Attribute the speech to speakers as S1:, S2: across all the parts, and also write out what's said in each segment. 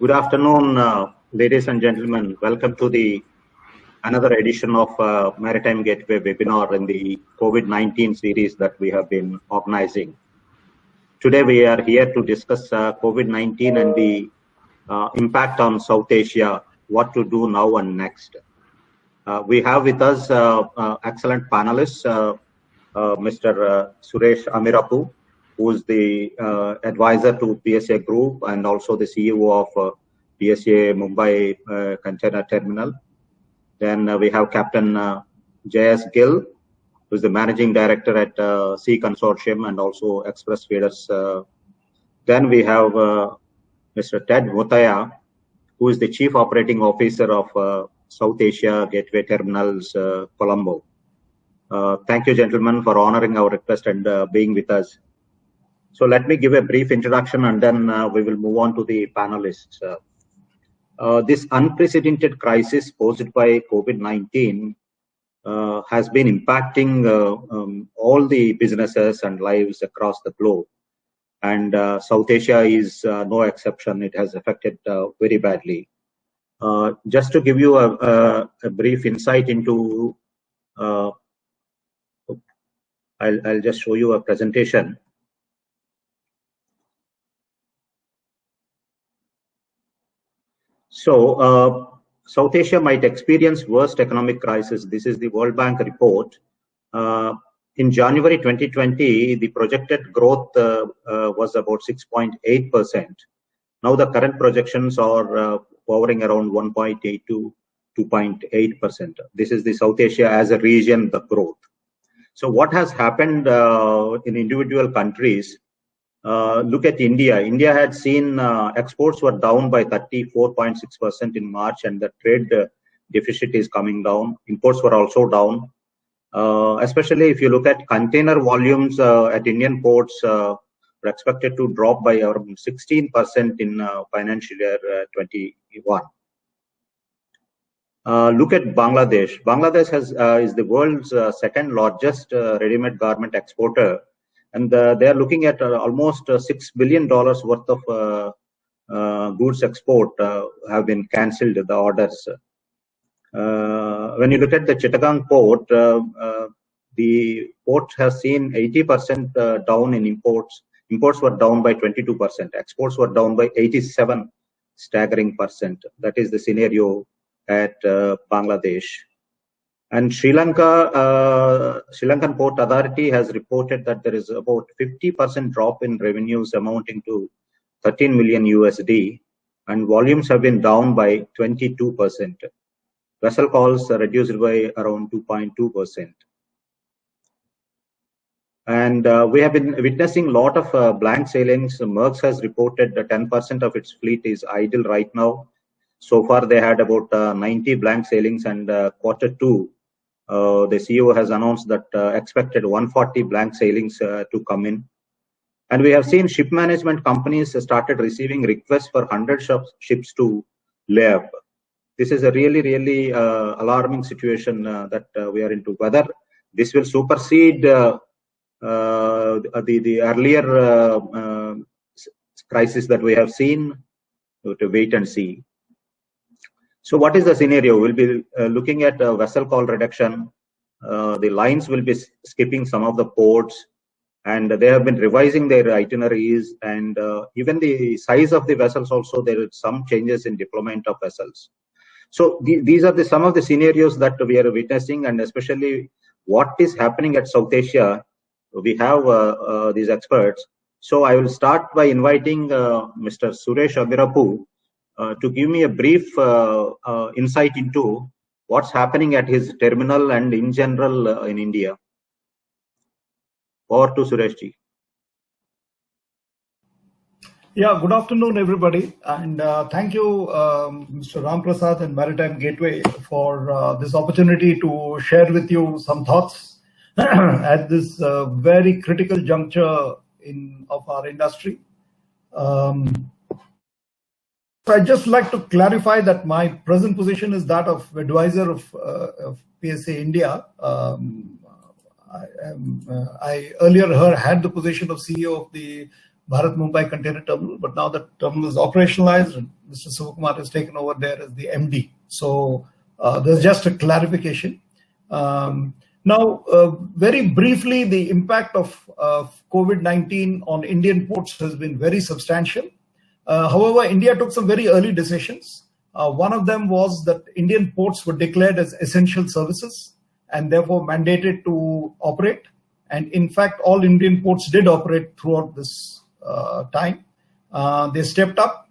S1: Good afternoon, ladies and gentlemen. Welcome to the another edition of Maritime Gateway webinar in the COVID-19 series that we have been organizing. Today we are here to discuss COVID-19 and the impact on South Asia, what to do now and next. We have with us excellent panelists, Mr. Suresh Amirapu, who is the advisor to PSA Group and also the CEO of PSA Mumbai Container Terminal. Then we have Captain J.S. Gill, who is the Managing Director at Sea Consortium and also Express Feeders. Then we have Mr. Ted Mutaya, who is the Chief Operating Officer of South Asia Gateway Terminals, Colombo. Thank you, gentlemen, for honoring our request and being with us. So let me give a brief introduction and then we will move on to the panelists. This unprecedented crisis posed by COVID-19 has been impacting all the businesses and lives across the globe. And South Asia is no exception. It has affected very badly. Just to give you a brief insight into, I'll just show you a presentation. So, South Asia might experience worst economic crisis. This is the World Bank report. In January 2020, the projected growth was about 6.8%. Now the current projections are hovering around 1.8 to 2.8%. This is the South Asia as a region, the growth. So what has happened in individual countries? Look at India. India had seen exports were down by 34.6% in March, and the trade deficit is coming down. Imports were also down. Especially if you look at container volumes at Indian ports, are expected to drop by around 16% in financial year 21. Look at Bangladesh. Bangladesh is the world's second largest ready-made garment exporter. And they are looking at almost $6 billion worth of goods export have been cancelled, the orders. When you look at the Chittagong port, the port has seen 80% down in imports. Imports were down by 22%. Exports were down by 87 staggering percent. That is the scenario at Bangladesh. And Sri Lanka, Sri Lankan Port Authority has reported that there is about 50% drop in revenues amounting to 13 million USD, and volumes have been down by 22%. Vessel calls are reduced by around 2.2%. And we have been witnessing a lot of blank sailings. Maersk has reported that 10% of its fleet is idle right now. So far, they had about 90 blank sailings, and Q2. The CEO has announced that expected 140 blank sailings to come in. And we have seen ship management companies started receiving requests for 100 ships to lay up. This is a really alarming situation that we are into. Whether this will supersede the earlier crisis that we have seen, to wait and see. So what is the scenario? We'll be looking at vessel call reduction. The lines will be skipping some of the ports, and they have been revising their itineraries, and even the size of the vessels also, there is some changes in deployment of vessels. So these are some of the scenarios that we are witnessing, and especially what is happening at South Asia. We have these experts. So I will start by inviting Mr. Suresh Amirapu to give me a brief insight into what's happening at his terminal and in general in India. Over to Suresh ji.
S2: Yeah, good afternoon, everybody. And thank you, Mr. Ram Prasad and Maritime Gateway for this opportunity to share with you some thoughts at this very critical juncture of our industry. I'd just like to clarify that my present position is that of advisor of PSA India. I earlier had the position of CEO of the Bharat Mumbai Container Terminal, but now the terminal is operationalized and Mr. Sivakumar has taken over there as the MD. So there's just a clarification. Now, very briefly, the impact of COVID-19 on Indian ports has been very substantial. However, India took some very early decisions. One of them was that Indian ports were declared as essential services and therefore mandated to operate. And in fact, all Indian ports did operate throughout this time. They stepped up.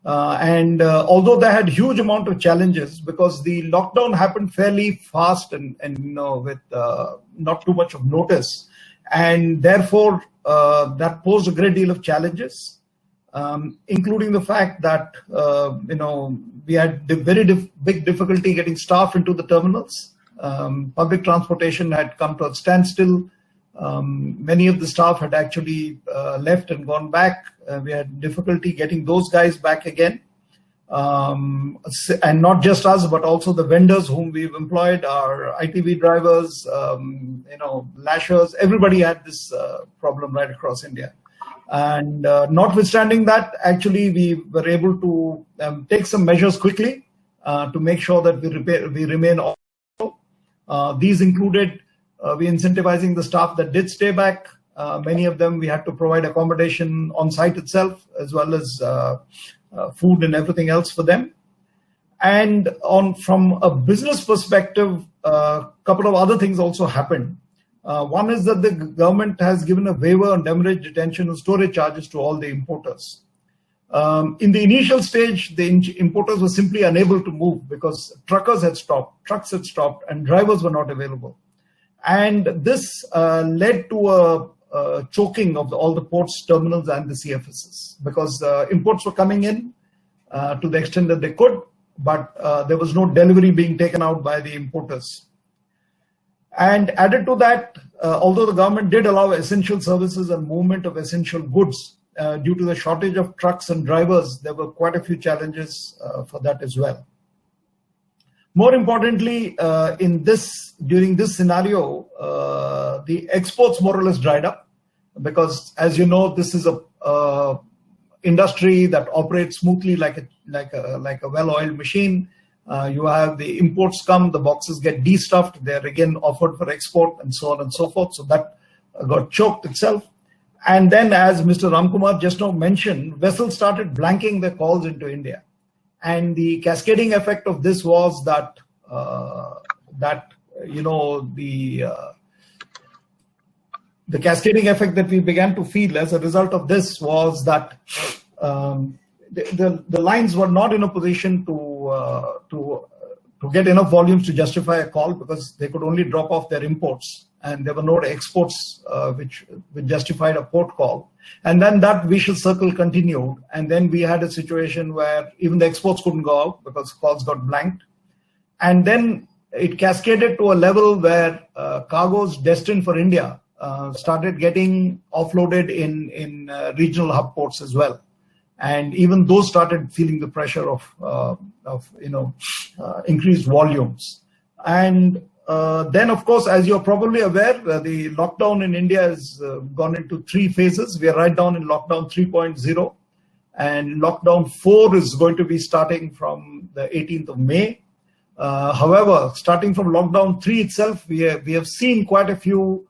S2: And although they had huge amount of challenges because the lockdown happened fairly fast and with not too much of notice, and therefore that posed a great deal of challenges, including the fact that we had very big difficulty getting staff into the terminals. Public transportation had come to a standstill. Many of the staff had actually left and gone back. We had difficulty getting those guys back again. And not just us, but also the vendors whom we've employed, our ITV drivers, lashers, everybody had this problem right across India. And notwithstanding that, actually, we were able to take some measures quickly to make sure that we remain open. These included we incentivizing the staff that did stay back. Many of them we had to provide accommodation on site itself, as well as food and everything else for them. And from a business perspective, a couple of other things also happened. One is that the government has given a waiver on demurrage, detention, and storage charges to all the importers. In the initial stage, the importers were simply unable to move because truckers had stopped, trucks had stopped, and drivers were not available. And this led to a choking of all the ports, terminals, and the CFSs because imports were coming in to the extent that they could, but there was no delivery being taken out by the importers. And added to that, although the government did allow essential services and movement of essential goods, due to the shortage of trucks and drivers, there were quite a few challenges for that as well. More importantly, during this scenario, the exports more or less dried up because, as you know, this is a industry that operates smoothly like a well-oiled machine. You have the imports come, the boxes get de-stuffed, they're again offered for export, and so on and so forth. So that got choked itself. And then, as Mr. Ramkumar just now mentioned, vessels started blanking their calls into India. And the cascading effect of this was that the cascading effect that we began to feel as a result of this was that the lines were not in a position to get enough volumes to justify a call because they could only drop off their imports, and there were no exports which justified a port call. And then that vicious circle continued, and then we had a situation where even the exports couldn't go out because calls got blanked. And then it cascaded to a level where cargoes destined for India started getting offloaded in regional hub ports as well. And even those started feeling the pressure of increased volumes. And then, of course, as you're probably aware, the lockdown in India has gone into 3 phases. We are right down in lockdown 3.0, and lockdown 4 is going to be starting from the 18th of May. However, starting from lockdown 3 itself, we have seen quite a few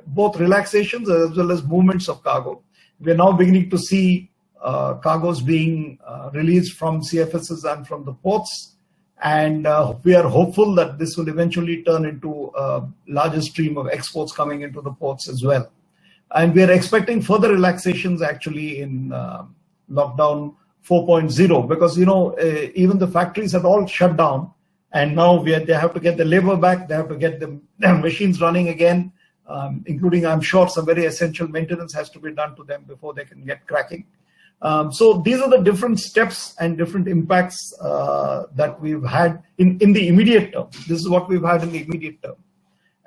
S2: both relaxations as well as movements of cargo. We are now beginning to see cargoes being released from CFSs and from the ports. And we are hopeful that this will eventually turn into a larger stream of exports coming into the ports as well. And we are expecting further relaxations actually in lockdown 4.0 because, even the factories had all shut down, and now they have to get the labor back, they have to get the machines running again, including, I'm sure, some very essential maintenance has to be done to them before they can get cracking. So these are the different steps and different impacts that we've had in the immediate term. This is what we've had in the immediate term.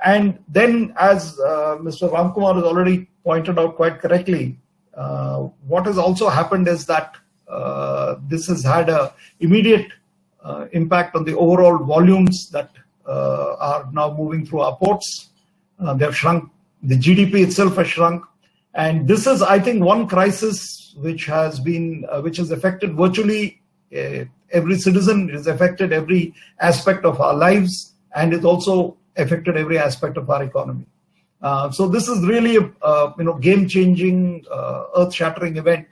S2: And then, as Mr. Ramkumar has already pointed out quite correctly, what has also happened is that this has had an immediate impact on the overall volumes that are now moving through our ports. They've shrunk. The GDP itself has shrunk. And this is, I think, one crisis which has affected virtually every citizen. It has affected every aspect of our lives, and it also affected every aspect of our economy. So this is really a game-changing, earth-shattering event,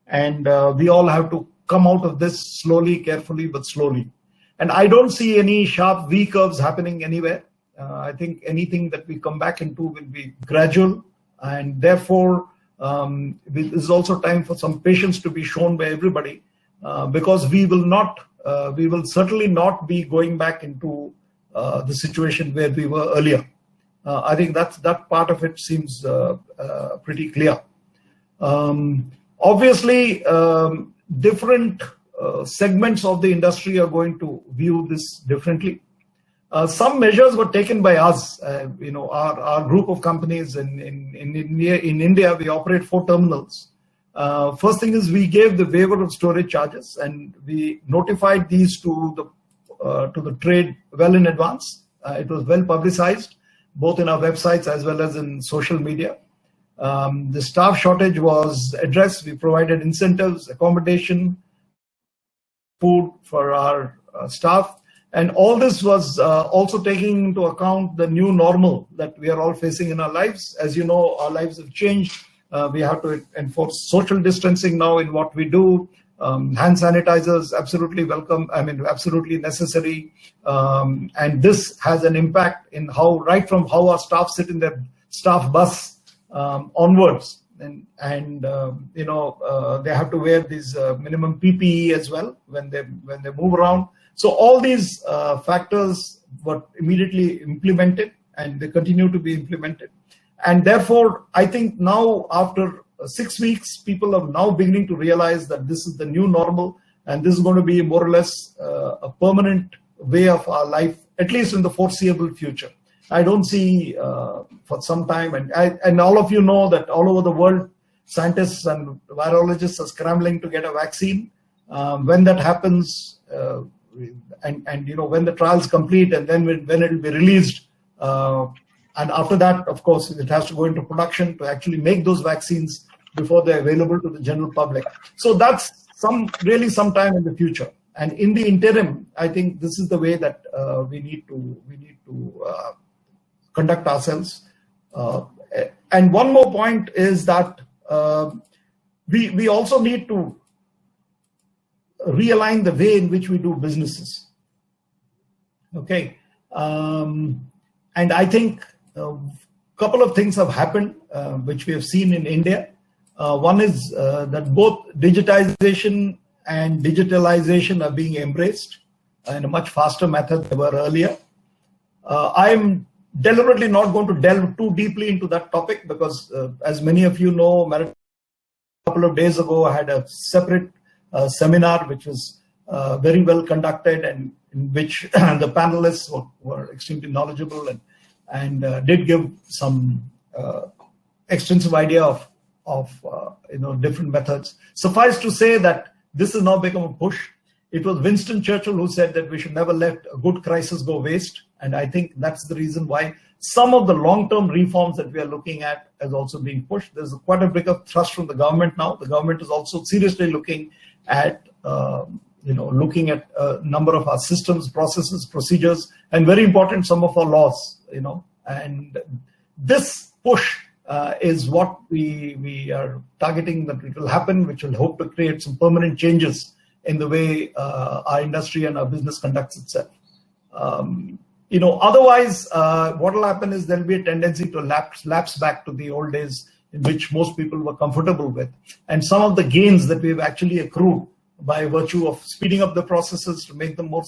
S2: and we all have to come out of this slowly, carefully, but slowly. And I don't see any sharp V curves happening anywhere. I think anything that we come back into will be gradual, and therefore it is also time for some patience to be shown by everybody, because we will certainly not be going back into the situation where we were earlier. I think that part of it seems pretty clear. Obviously, different segments of the industry are going to view this differently. Some measures were taken by us. Our group of companies in India, we operate 4 terminals. First thing is we gave the waiver of storage charges, and we notified these to the trade well in advance. It was well publicized, both in our websites as well as in social media. The staff shortage was addressed. We provided incentives, accommodation, food for our staff. And all this was also taking into account the new normal that we are all facing in our lives. As you know, our lives have changed. We have to enforce social distancing now in what we do. Hand sanitizers, absolutely welcome, absolutely necessary. And this has an impact in right from how our staff sit in their staff bus onwards. And they have to wear these minimum PPE as well when they move around. So all these factors were immediately implemented, and they continue to be implemented. And therefore, I think now after 6 weeks, people are now beginning to realize that this is the new normal, and this is going to be more or less a permanent way of our life, at least in the foreseeable future. I don't see for some time, and all of you know that all over the world, scientists and virologists are scrambling to get a vaccine. When that happens, when the trials complete, and then when it will be released, and after that, of course, it has to go into production to actually make those vaccines before they're available to the general public. So that's really some time in the future. And in the interim, I think this is the way that we need to conduct ourselves. And one more point is that we also need to realign the way in which we do businesses. Okay, and I think a couple of things have happened which we have seen in India. One is that both digitization and digitalization are being embraced in a much faster method than they were earlier. I'm deliberately not going to delve too deeply into that topic because, as many of you know, a couple of days ago I had a separate seminar which was very well conducted, and in which the panelists were extremely knowledgeable and did give some extensive idea of different methods. Suffice to say that this has now become a push. It was Winston Churchill who said that we should never let a good crisis go waste, and I think that's the reason why some of the long-term reforms that we are looking at is also being pushed. There's quite a big thrust from the government now. The government is also seriously looking at a number of our systems, processes, procedures, and very important, some of our laws. And this push is what we are targeting that it will happen, which will hope to create some permanent changes in the way our industry and our business conducts itself. Otherwise, what will happen is there'll be a tendency to lapse back to the old days in which most people were comfortable with. And some of the gains that we've actually accrued by virtue of speeding up the processes to make them more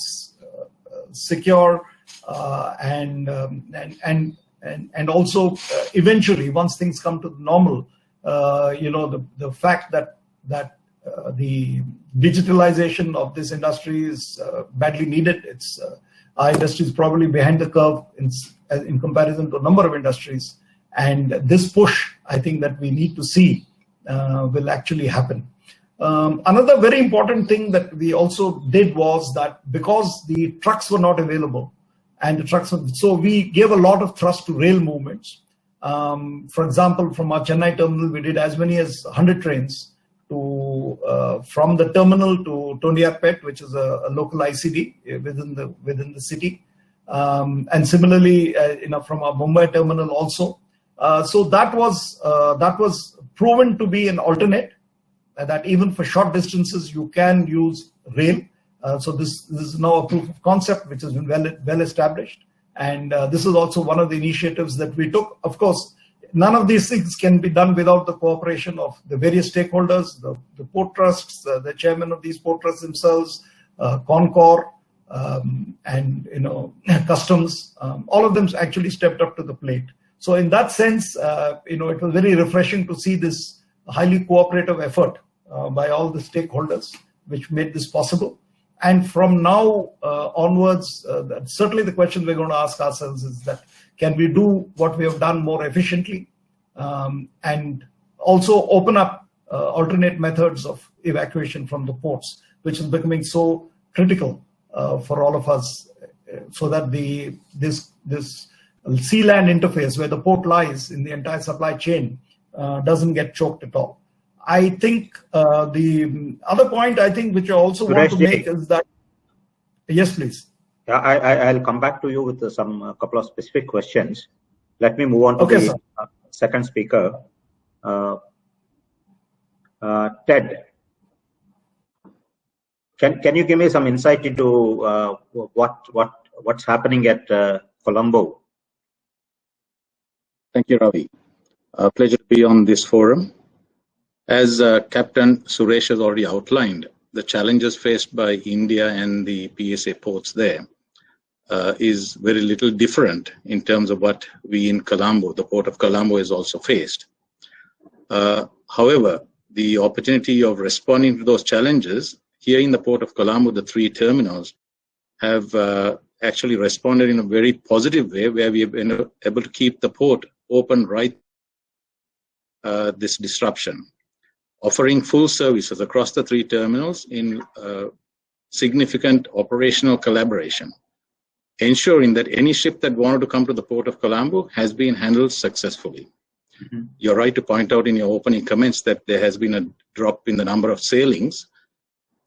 S2: secure and also eventually, once things come to normal, the fact that the digitalization of this industry is badly needed. Our industry is probably behind the curve in comparison to a number of industries, and this push, I think, that we need to see will actually happen. Another very important thing that we also did was that because the trucks were not available, so we gave a lot of thrust to rail movements. For example, from our Chennai terminal, we did as many as 100 trains to from the terminal to Toniapet, which is a local ICD within the city, and similarly, from our Mumbai terminal also. So that was proven to be an alternate, that even for short distances you can use rail. So this is now a proof of concept which has been well established, and this is also one of the initiatives that we took. Of course, none of these things can be done without the cooperation of the various stakeholders, the port trusts, the chairman of these port trusts themselves, Concor, and customs. All of them actually stepped up to the plate. So in that sense, it was very refreshing to see this highly cooperative effort by all the stakeholders, which made this possible. And from now onwards, certainly the question we're going to ask ourselves is that, can we do what we have done more efficiently, and also open up alternate methods of evacuation from the ports, which is becoming so critical for all of us, so that this sea-land interface where the port lies in the entire supply chain doesn't get choked at all. I think the other point which I also want to make is that, yes, please.
S1: Yeah, I'll come back to you with some couple of specific questions. Let me move on to the second speaker, Ted. Can you give me some insight into what's happening at Colombo?
S3: Thank you, Ravi. Pleasure to be on this forum. As Captain Suresh has already outlined, the challenges faced by India and the PSA ports there is very little different in terms of what we in Colombo, the port of Colombo, is also faced. However, the opportunity of responding to those challenges here in the port of Colombo, the 3 terminals have actually responded in a very positive way, where we have been able to keep the port open right this disruption, offering full services across the 3 terminals in significant operational collaboration, ensuring that any ship that wanted to come to the port of Colombo has been handled successfully. Mm-hmm. You're right to point out in your opening comments that there has been a drop in the number of sailings.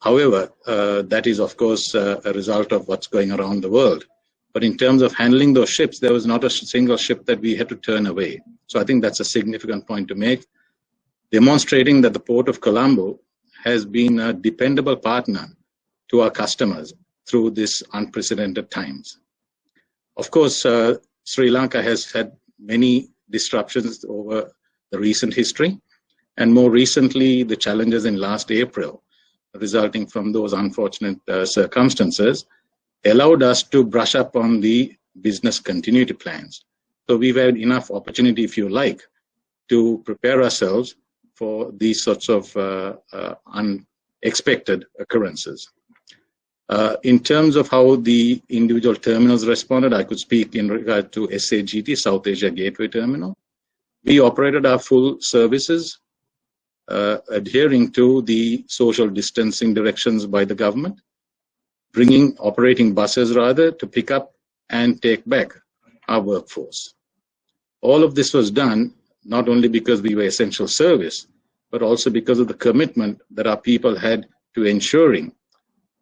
S3: However, that is, of course, a result of what's going around the world. But in terms of handling those ships, there was not a single ship that we had to turn away. So I think that's a significant point to make, demonstrating that the port of Colombo has been a dependable partner to our customers through this unprecedented times. Of course, Sri Lanka has had many disruptions over the recent history, and more recently, the challenges in last April, resulting from those unfortunate circumstances, allowed us to brush up on the business continuity plans. So we've had enough opportunity, if you like, to prepare ourselves for these sorts of unexpected occurrences. In terms of how the individual terminals responded, I could speak in regard to SAGT, South Asia Gateway Terminal. We operated our full services, adhering to the social distancing directions by the government, operating buses rather, to pick up and take back our workforce. All of this was done not only because we were essential service, but also because of the commitment that our people had to ensuring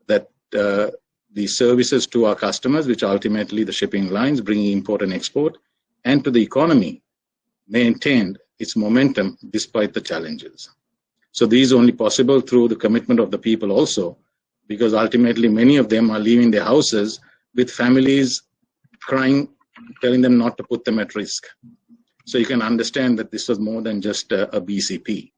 S3: that the services to our customers, which are ultimately the shipping lines bringing import and export, and to the economy, maintained its momentum despite the challenges. So these are only possible through the commitment of the people also, because ultimately many of them are leaving their houses with families crying, telling them not to put them at risk. So you can understand that this was more than just a BCP.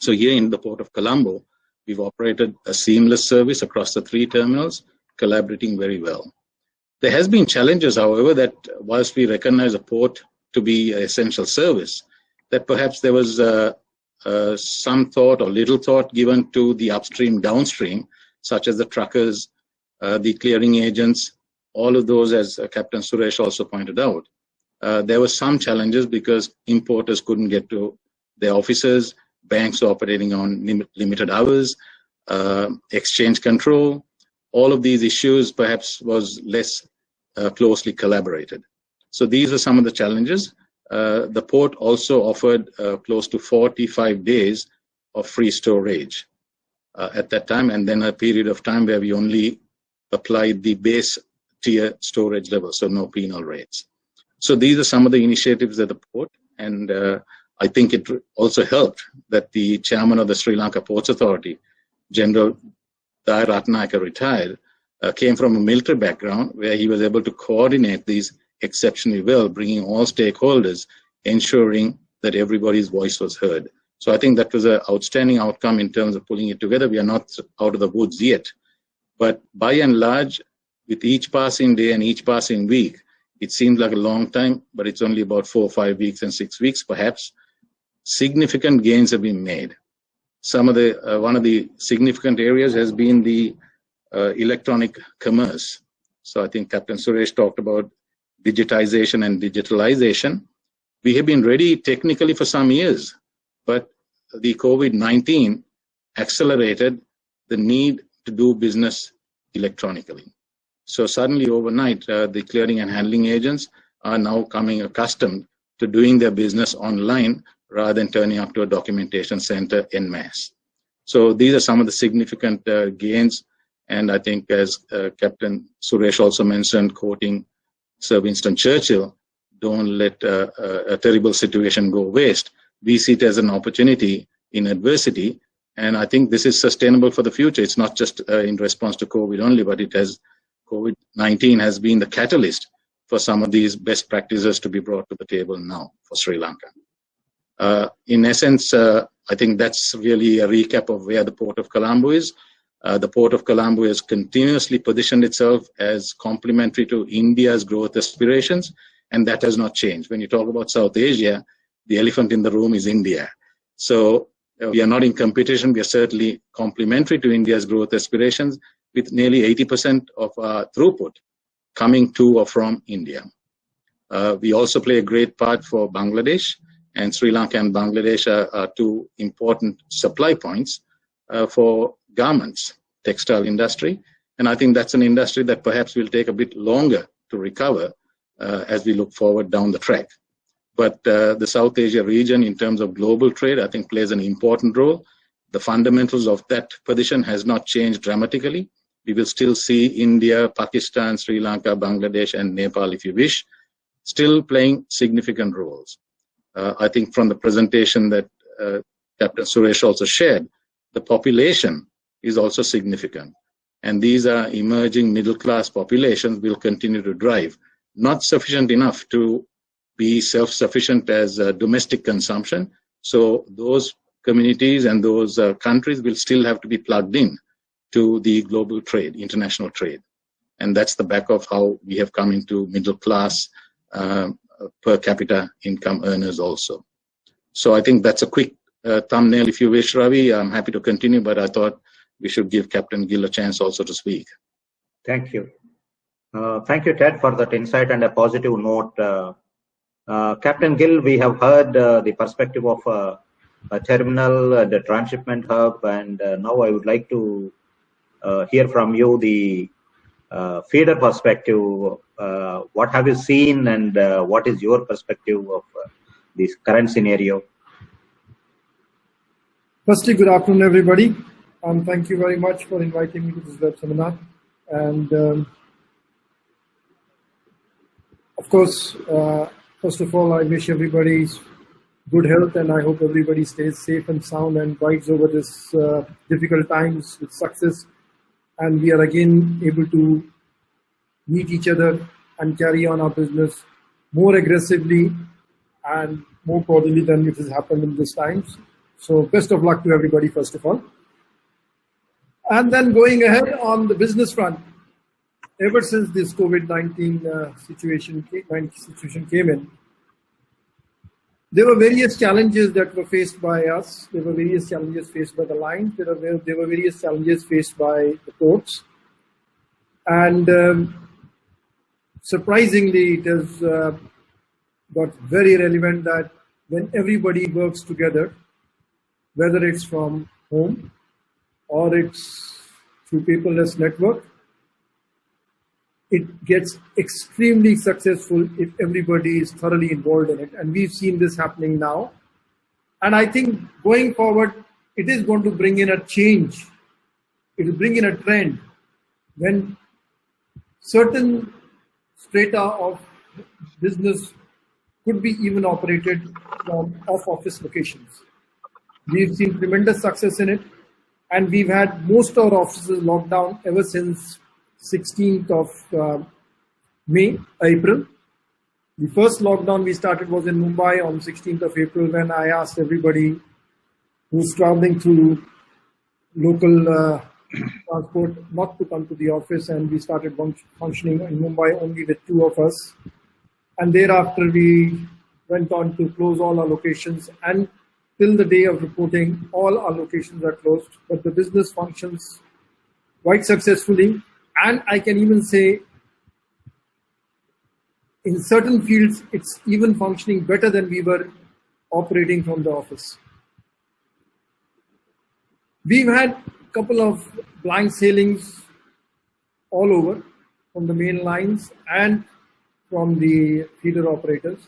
S3: So here in the port of Colombo, we've operated a seamless service across the 3 terminals, collaborating very well. There has been challenges, however, that whilst we recognize a port to be an essential service, that perhaps there was some thought or little thought given to the upstream, downstream, such as the truckers, the clearing agents, all of those, as Captain Suresh also pointed out. There were some challenges because importers couldn't get to their offices, banks operating on limited hours, exchange control. All of these issues perhaps was less closely collaborated. So these are some of the challenges. the port also offered close to 45 days of free storage at that time, and then a period of time where we only applied the base tier storage level, so no penal rates. So these are some of the initiatives at the port, and I think it also helped that the chairman of the Sri Lanka Ports Authority, General Dai Ratnayaka, retired, came from a military background where he was able to coordinate these exceptionally well, bringing all stakeholders, ensuring that everybody's voice was heard. So I think that was an outstanding outcome in terms of pulling it together. We are not out of the woods yet, but by and large, with each passing day and each passing week, it seems like a long time, but it's only about 4 or 5 weeks and 6 weeks, perhaps. Significant gains have been made. Some of the one of the significant areas has been the electronic commerce. So I think Captain Suresh talked about digitization and digitalization. We have been ready technically for some years, but the COVID-19 accelerated the need to do business electronically. So suddenly overnight, the clearing and handling agents are now coming accustomed to doing their business online rather than turning up to a documentation center en masse. So these are some of the significant gains. And I think, as Captain Suresh also mentioned, quoting Sir Winston Churchill, don't let a terrible situation go waste. We see it as an opportunity in adversity. And I think this is sustainable for the future. It's not just in response to COVID only, but COVID-19 has been the catalyst for some of these best practices to be brought to the table now for Sri Lanka. In essence, I think that's really a recap of where the Port of Colombo is. The Port of Colombo has continuously positioned itself as complementary to India's growth aspirations, and that has not changed. When you talk about South Asia, the elephant in the room is India. So we are not in competition. We are certainly complementary to India's growth aspirations, with nearly 80% of our throughput coming to or from India. We also play a great part for Bangladesh, and Sri Lanka and Bangladesh are two important supply points for garments, textile industry. And I think that's an industry that perhaps will take a bit longer to recover as we look forward down the track. But the South Asia region, in terms of global trade, I think plays an important role. The fundamentals of that position has not changed dramatically. We will still see India, Pakistan, Sri Lanka, Bangladesh, and Nepal, if you wish, still playing significant roles. I think from the presentation that Captain Suresh also shared, the population is also significant. And these are emerging middle-class populations will continue to drive. Not sufficient enough to be self-sufficient as domestic consumption. So those communities and those countries will still have to be plugged in to the global trade, international trade. And that's the back of how we have come into middle-class per capita income earners also. So I think that's a quick thumbnail, if you wish, Ravi. I'm happy to continue, but I thought we should give Captain Gill a chance also to speak.
S1: Thank you. Thank you, Ted, for that insight and a positive note. Captain Gill, we have heard the perspective of a terminal and a transshipment hub, and now I would like to hear from you the feeder perspective. What have you seen, and what is your perspective of this current scenario?
S4: Firstly, good afternoon, everybody. Thank you very much for inviting me to this web seminar. And of course, first of all, I wish everybody good health, and I hope everybody stays safe and sound and rides over this difficult times with success. And we are again able to meet each other and carry on our business more aggressively and more cordially than it has happened in these times. So best of luck to everybody, first of all. And then going ahead on the business front, ever since this COVID-19 situation came in, there were various challenges that were faced by us. There were various challenges faced by the lines. There were various challenges faced by the ports. And surprisingly, it has got very relevant that when everybody works together, whether it's from home or it's through paperless network, it gets extremely successful if everybody is thoroughly involved in it. And we've seen this happening now. And I think going forward, it is going to bring in a change. It will bring in a trend when certain strata of business could be even operated from off-office locations. We've seen tremendous success in it, and we've had most of our offices locked down ever since 16th of April. The first lockdown we started was in Mumbai on 16th of April, when I asked everybody who's traveling through local transport not to come to the office, and we started functioning in Mumbai only with 2 of us. And thereafter we went on to close all our locations, and till the day of reporting, all our locations are closed, but the business functions quite successfully. And I can even say, in certain fields, it's even functioning better than we were operating from the office. We've had a couple of blind sailings all over, from the main lines and from the feeder operators.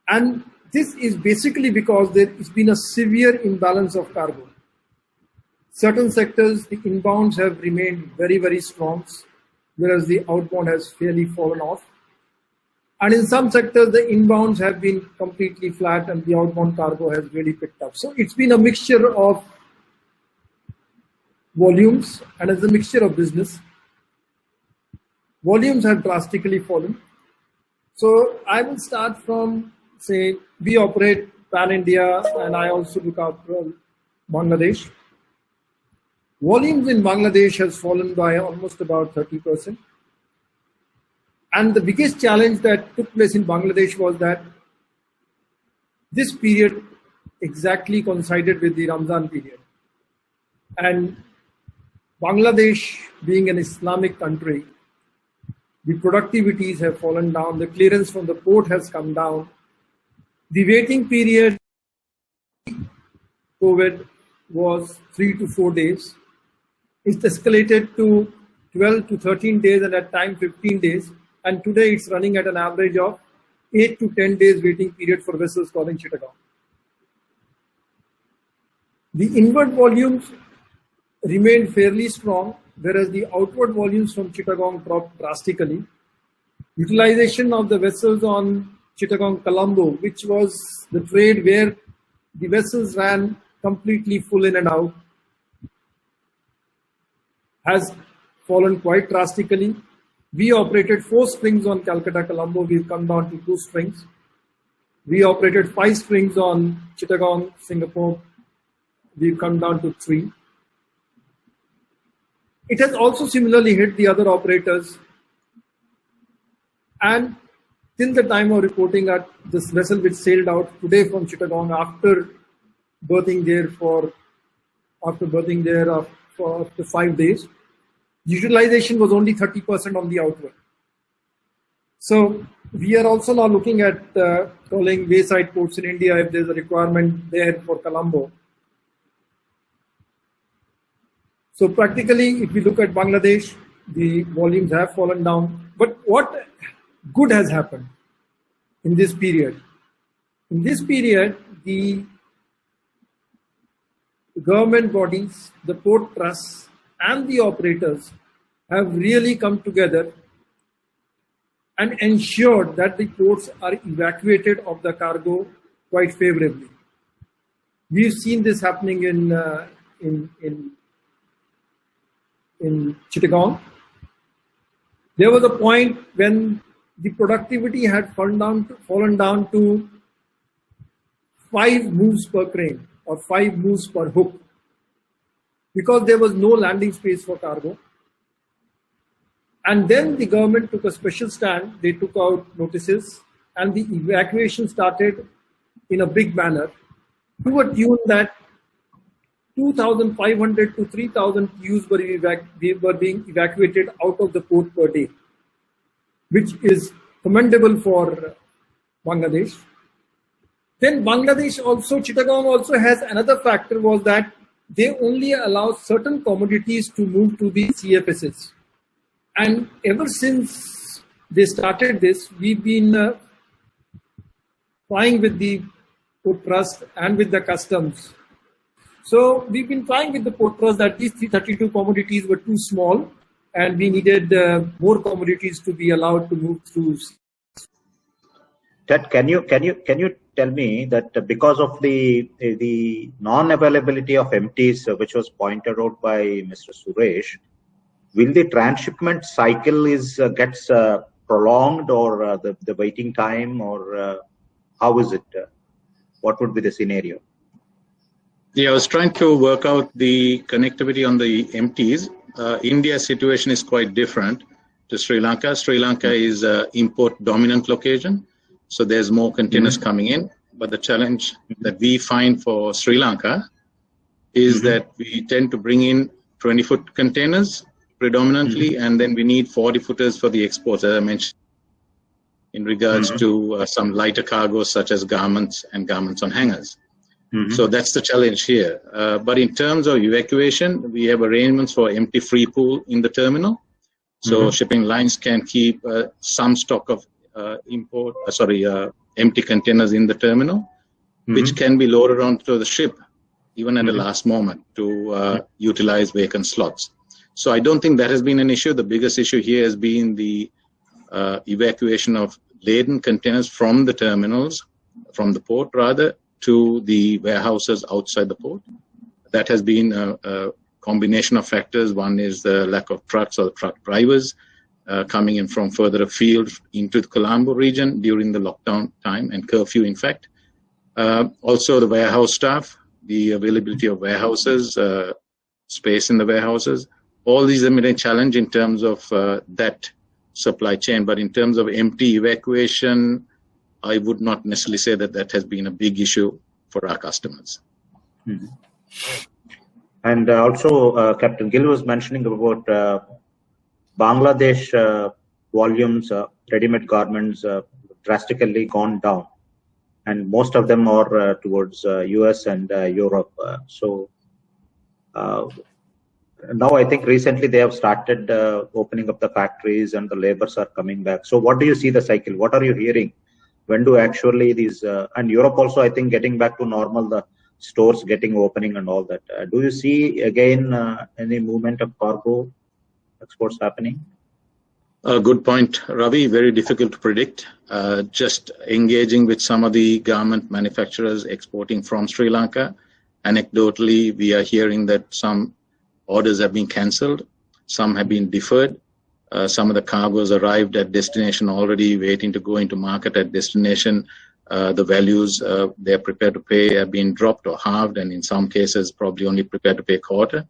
S4: And this is basically because there has been a severe imbalance of cargo. Certain sectors, the inbounds have remained very, very strong, whereas the outbound has fairly fallen off. And in some sectors, the inbounds have been completely flat and the outbound cargo has really picked up. So it's been a mixture of volumes, and it's a mixture of business. Volumes have drastically fallen. So I will start from, say, we operate pan-India, and I also look after Bangladesh. Volumes in Bangladesh has fallen by almost about 30%. And the biggest challenge that took place in Bangladesh was that this period exactly coincided with the Ramzan period. And Bangladesh, being an Islamic country, the productivities have fallen down, the clearance from the port has come down. The waiting period COVID was 3 to 4 days. It's escalated to 12 to 13 days and at times 15 days. And today it's running at an average of 8 to 10 days waiting period for vessels calling Chittagong. The inward volumes remained fairly strong, whereas the outward volumes from Chittagong dropped drastically. Utilization of the vessels on Chittagong Colombo, which was the trade where the vessels ran completely full in and out, has fallen quite drastically. We operated 4 strings on Calcutta Colombo, we've come down to 2 strings. We operated 5 strings on Chittagong Singapore, we've come down to 3. It has also similarly hit the other operators. And till the time of reporting at this vessel which sailed out today from Chittagong after berthing there for 5 days, utilization was only 30% on the outward. So we are also now looking at calling wayside ports in India if there's a requirement there for Colombo. So practically, if we look at Bangladesh, the volumes have fallen down. But what good has happened in this period? In this period, the government bodies, the port trusts, and the operators have really come together and ensured that the ports are evacuated of the cargo quite favorably. We've seen this happening in Chittagong. There was a point when the productivity had fallen down to 5 moves per crane or 5 moves per hook, because there was no landing space for cargo. And then the government took a special stand. They took out notices and the evacuation started in a big manner, to a tune that 2,500 to 3,000 TEUs were being evacuated out of the port per day, which is commendable for Bangladesh. Then Bangladesh also, Chittagong also has another factor, was that they only allow certain commodities to move to the CFSs. And ever since they started this, we've been trying with the port trust and with the customs. So we've been trying with the port trust that these 332 commodities were too small, and we needed more commodities to be allowed to move through.
S1: Ted, can you tell me that because of the non-availability of MTs, which was pointed out by Mr. Suresh, will the transshipment cycle gets prolonged, or the waiting time, or how is it? What would be the scenario?
S3: Yeah, I was trying to work out the connectivity on the MTs. India's situation is quite different to Sri Lanka. Sri Lanka is an import dominant location, so there's more containers coming in. But the challenge that we find for Sri Lanka is that we tend to bring in 20-foot containers predominantly, and then we need 40-footers for the exports, as I mentioned, in regards to some lighter cargoes such as garments and garments on hangers. So that's the challenge here. But in terms of evacuation, we have arrangements for empty free pool in the terminal. So shipping lines can keep some stock of empty containers in the terminal, which can be loaded onto the ship even at the last moment to utilize vacant slots. So I don't think that has been an issue. The biggest issue here has been the evacuation of laden containers from the terminals, from the port rather, to the warehouses outside the port. That has been a combination of factors. One is the lack of trucks or truck drivers coming in from further afield into the Colombo region during the lockdown time and curfew, in fact. Also the warehouse staff, the availability of warehouses, space in the warehouses. All these have been a challenge in terms of that supply chain. But in terms of empty evacuation, I would not necessarily say that that has been a big issue for our customers.
S1: And also, Captain Gill was mentioning about Bangladesh volumes, ready-made garments drastically gone down, and most of them are towards US and Europe. So now I think recently they have started opening up the factories and the laborers are coming back. So what do you see the cycle? What are you hearing? When do actually these, and Europe also, I think, getting back to normal, the stores getting opening and all that. Do you see again any movement of cargo exports happening?
S3: Good point, Ravi. Very difficult to predict. Just engaging with some of the garment manufacturers exporting from Sri Lanka, anecdotally, we are hearing that some orders have been cancelled, some have been deferred. Some of the cargoes arrived at destination already waiting to go into market at destination. The values they're prepared to pay have been dropped or halved, and in some cases probably only prepared to pay a quarter.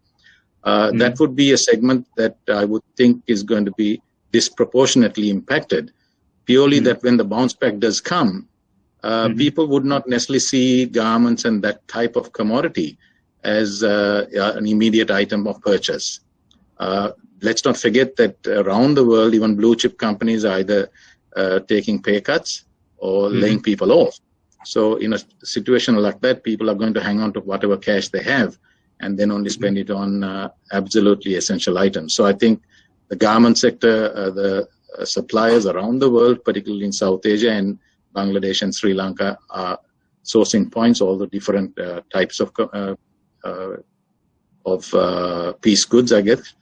S3: That would be a segment that I would think is going to be disproportionately impacted, purely that when the bounce back does come, people would not necessarily see garments and that type of commodity as an immediate item of purchase. Let's not forget that around the world, even blue chip companies are either taking pay cuts or laying people off. So in a situation like that, people are going to hang on to whatever cash they have and then only spend it on absolutely essential items. So I think the garment sector, the suppliers around the world, particularly in South Asia and Bangladesh and Sri Lanka, are sourcing points, all the different types of piece goods, I guess.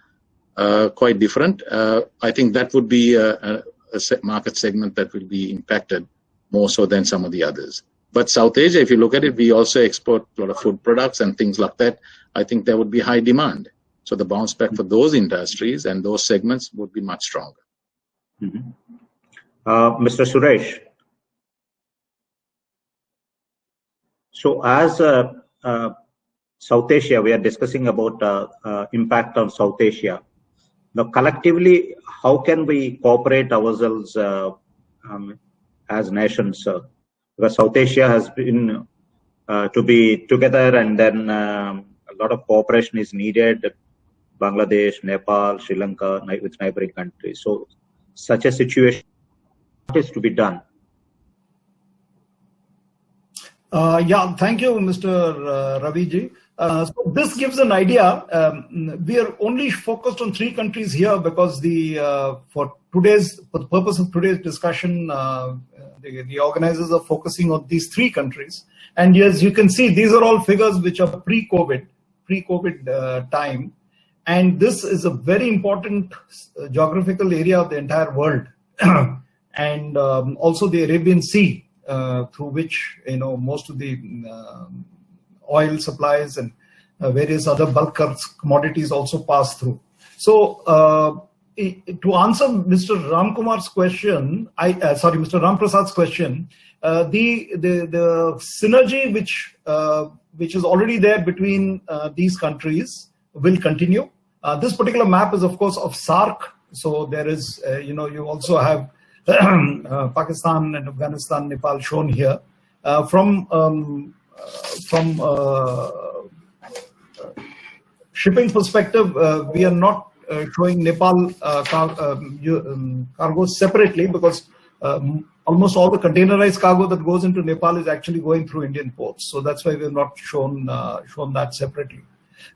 S3: Quite different. I think that would be a market segment that will be impacted more so than some of the others. But South Asia, if you look at it, we also export a lot of food products and things like that. I think there would be high demand. So the bounce back for those industries and those segments would be much stronger.
S1: Mr. Suresh, so as South Asia, we are discussing about impact on South Asia. Now, collectively, how can we cooperate ourselves as nations? Because South Asia has been to be together, and then a lot of cooperation is needed. Bangladesh, Nepal, Sri Lanka, with neighboring countries. So, such a situation, what is to be done?
S2: Yeah, thank you, Mr. Raviji. So this gives an idea. We are only focused on 3 countries here because for the purpose of today's discussion, the organizers are focusing on these 3 countries. And as you can see, these are all figures which are pre-COVID time. And this is a very important geographical area of the entire world. And also the Arabian Sea, through which, most of the oil supplies and various other bulk commodities also pass through. So to answer Mr. Ramkumar's question, Mr. Ramprasad's question, the synergy which is already there between these countries will continue. This particular map is, of course, of SAARC. So there is, you also have Pakistan and Afghanistan, Nepal shown here. From shipping perspective, we are not showing Nepal cargos separately because almost all the containerized cargo that goes into Nepal is actually going through Indian ports. So that's why we have not shown that separately.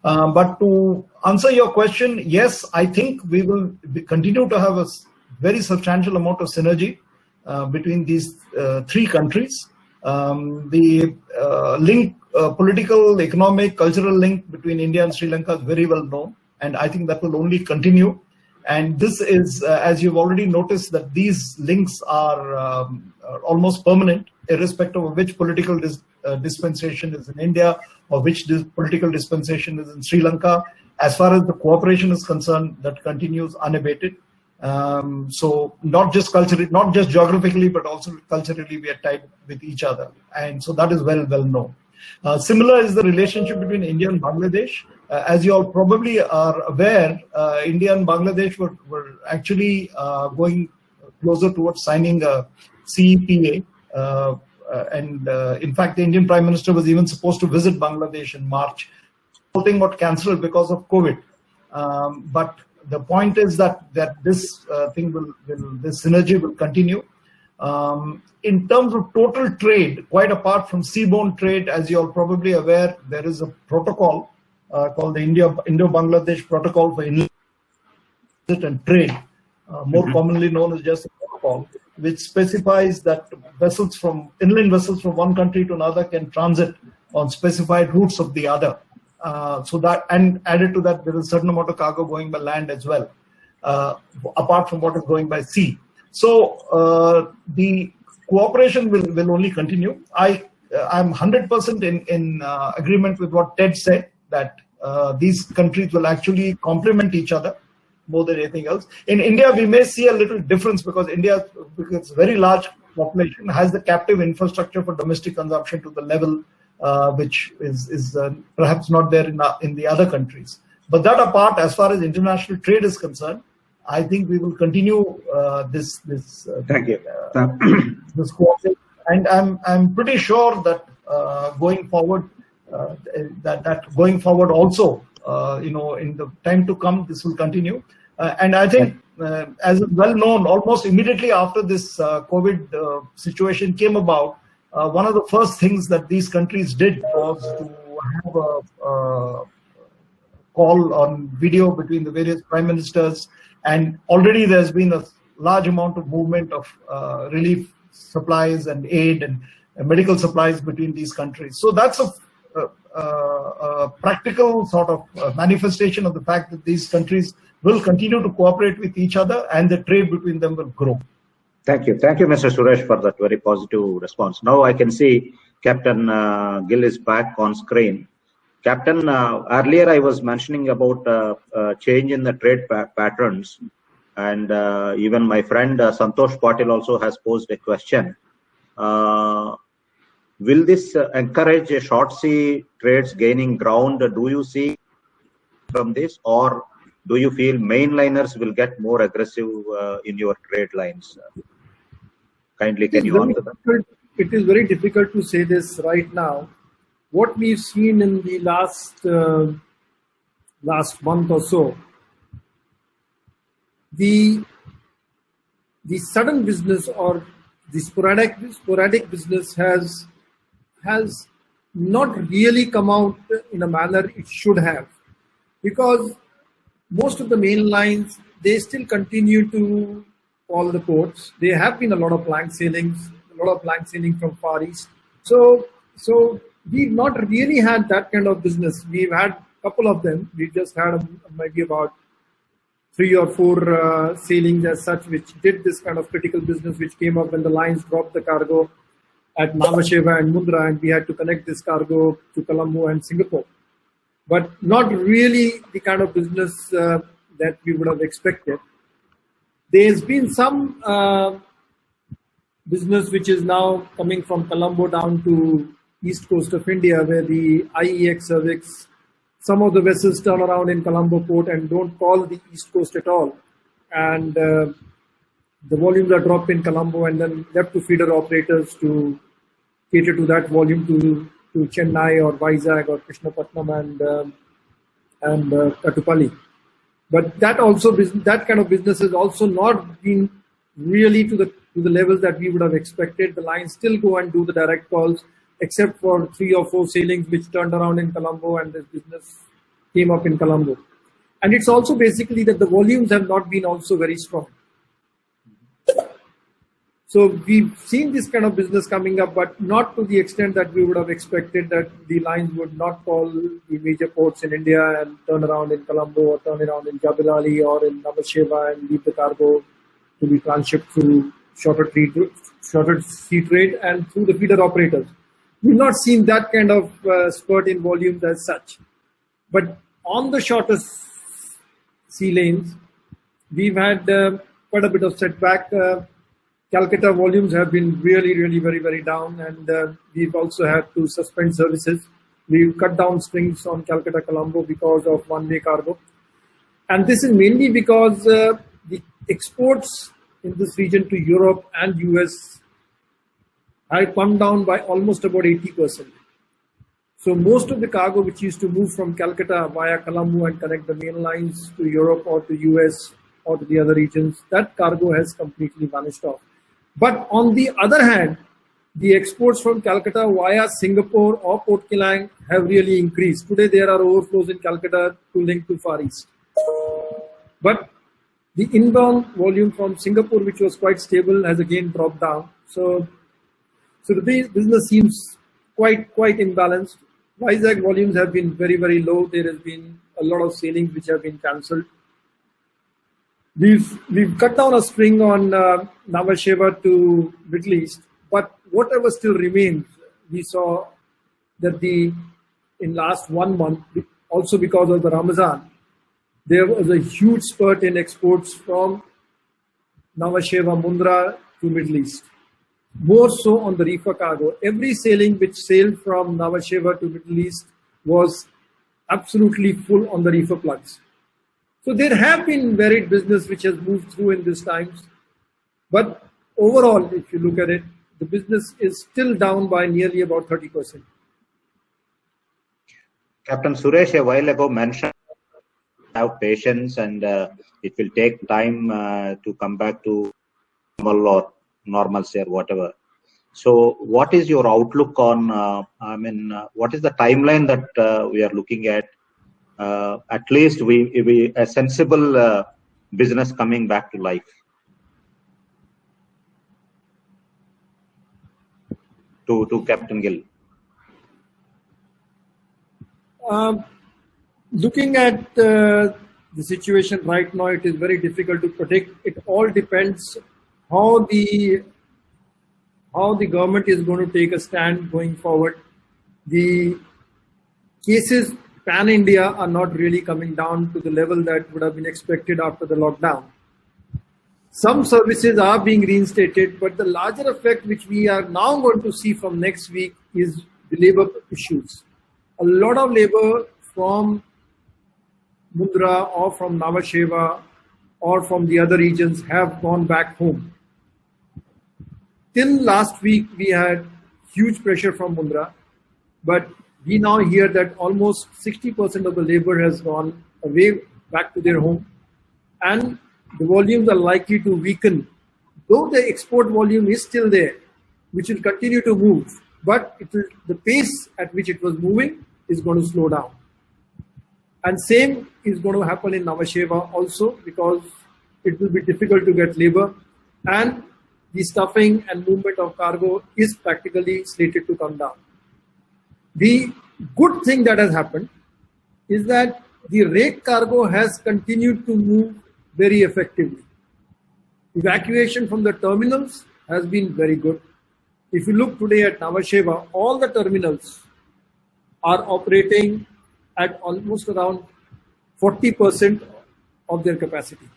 S2: But to answer your question, yes, I think we will continue to have a very substantial amount of synergy between these 3 countries. The link, political, economic, cultural link between India and Sri Lanka is very well known, and I think that will only continue. And this is, as you've already noticed, that these links are almost permanent, irrespective of which political dispensation is in India or which political dispensation is in Sri Lanka. As far as the cooperation is concerned, that continues unabated. So not just culturally, not just geographically, but also culturally, we are tied with each other, and so that is well known. Similar is the relationship between India and Bangladesh. As you all probably are aware, India and Bangladesh were actually going closer towards signing a CEPA, and in fact, the Indian Prime Minister was even supposed to visit Bangladesh in March. The whole thing got cancelled because of COVID, but the point is that this this synergy will continue. In terms of total trade, quite apart from seaborne trade, as you're probably aware, there is a protocol called the Indo-Bangladesh Protocol for Inland and Trade, more commonly known as just a protocol, which specifies that inland vessels from one country to another can transit on specified routes of the other. So that, and added to that, there is a certain amount of cargo going by land as well, apart from what is going by sea. So the cooperation will only continue. I'm 100% in agreement with what Ted said, that these countries will actually complement each other more than anything else. In India, we may see a little difference because India, because it's a very large population, has the captive infrastructure for domestic consumption to the level which is perhaps not there in the other countries. But that apart, as far as international trade is concerned, I think we will continue this
S1: Thank you.
S2: this cooperation, and I'm pretty sure that going forward, going forward also, in the time to come, this will continue. And I think, as is well known, almost immediately after this COVID situation came about, one of the first things that these countries did was to have a call on video between the various prime ministers, and already there's been a large amount of movement of relief supplies and aid and medical supplies between these countries. So that's a practical sort of manifestation of the fact that these countries will continue to cooperate with each other and the trade between them will grow.
S1: Thank you, Mr. Suresh, for that very positive response. Now I can see Captain Gill is back on screen. Captain, earlier I was mentioning about change in the trade patterns, and even my friend Santosh Patil also has posed a question. Will this encourage short sea trades gaining ground? Do you see from this, or do you feel mainliners will get more aggressive in your trade lines? Kindly, can you answer that?
S4: It is very difficult to say this right now. What we've seen in the last month or so, the sudden business or the sporadic business has not really come out in a manner it should have, because most of the main lines, they still continue to call the ports. There have been a lot of blank sailings, a lot of blank sailing from Far East. So we've not really had that kind of business. We've had a couple of them. We just had maybe about 3 or 4 sailings as such, which did this kind of critical business, which came up when the lines dropped the cargo at Namasheva and Mundra, and we had to connect this cargo to Colombo and Singapore. But not really the kind of business that we would have expected. There's been some business which is now coming from Colombo down to east coast of India, where the IEX service, some of the vessels turn around in Colombo port and don't call the east coast at all. And the volumes are dropped in Colombo and then left to feeder operators to cater to that volume to Chennai or Vizag or Krishnapatnam and Kattupalli. But that also that kind of business has also not been really to the levels that we would have expected. The lines still go and do the direct calls, except for 3 or 4 sailings which turned around in Colombo, and this business came up in Colombo. And it's also basically that the volumes have not been also very strong. So we've seen this kind of business coming up, but not to the extent that we would have expected, that the lines would not call the major ports in India and turn around in Colombo or turn around in Jebel Ali or in Namasheva and leave the cargo to be transshipped through shorter sea trade and through the feeder operators. We've not seen that kind of spurt in volumes as such. But on the shortest sea lanes, we've had quite a bit of setback. Calcutta volumes have been really, really very, very down, and we've also had to suspend services. We've cut down strings on Calcutta Colombo because of one-way cargo. And this is mainly because the exports in this region to Europe and US have come down by almost about 80%. So most of the cargo which used to move from Calcutta via Colombo and connect the main lines to Europe or to US or to the other regions, that cargo has completely vanished off. But on the other hand, the exports from Calcutta via Singapore or Port Kelang have really increased. Today there are overflows in Calcutta to link to Far East. But the inbound volume from Singapore, which was quite stable, has again dropped down. So the business seems quite imbalanced. Vizag volumes have been very, very low. There has been a lot of sailings which have been cancelled. We've cut down a string on Namasheva to Middle East, but whatever still remains, we saw that in last 1 month, also because of the Ramadan, there was a huge spurt in exports from Namasheva Mundra to Middle East. More so on the reefer cargo. Every sailing which sailed from Namasheva to Middle East was absolutely full on the reefer plugs. So there have been varied business which has moved through in these times. But overall, if you look at it, the business is still down by nearly about 30%.
S1: Captain Suresh a while ago mentioned have patience and it will take time to come back to normal or normalcy or whatever. So what is your outlook on, what is the timeline that we are looking at? At least we a sensible business coming back to life. To Captain Gill.
S4: Looking at the situation right now, it is very difficult to predict. It all depends how the government is going to take a stand going forward. The cases pan-India are not really coming down to the level that would have been expected after the lockdown. Some services are being reinstated, but the larger effect which we are now going to see from next week is the labor issues. A lot of labor from Mundra or from Namasheva or from the other regions have gone back home. Till last week, we had huge pressure from Mundra, but we now hear that almost 60% of the labor has gone away back to their home, and the volumes are likely to weaken. Though the export volume is still there, which will continue to move, but the pace at which it was moving is going to slow down. And same is going to happen in Nhava Sheva also, because it will be difficult to get labor, and the stuffing and movement of cargo is practically slated to come down. The good thing that has happened is that the rake cargo has continued to move very effectively. Evacuation from the terminals has been very good. If you look today at Nhava Sheva, all the terminals are operating at almost around 40% of their capacity.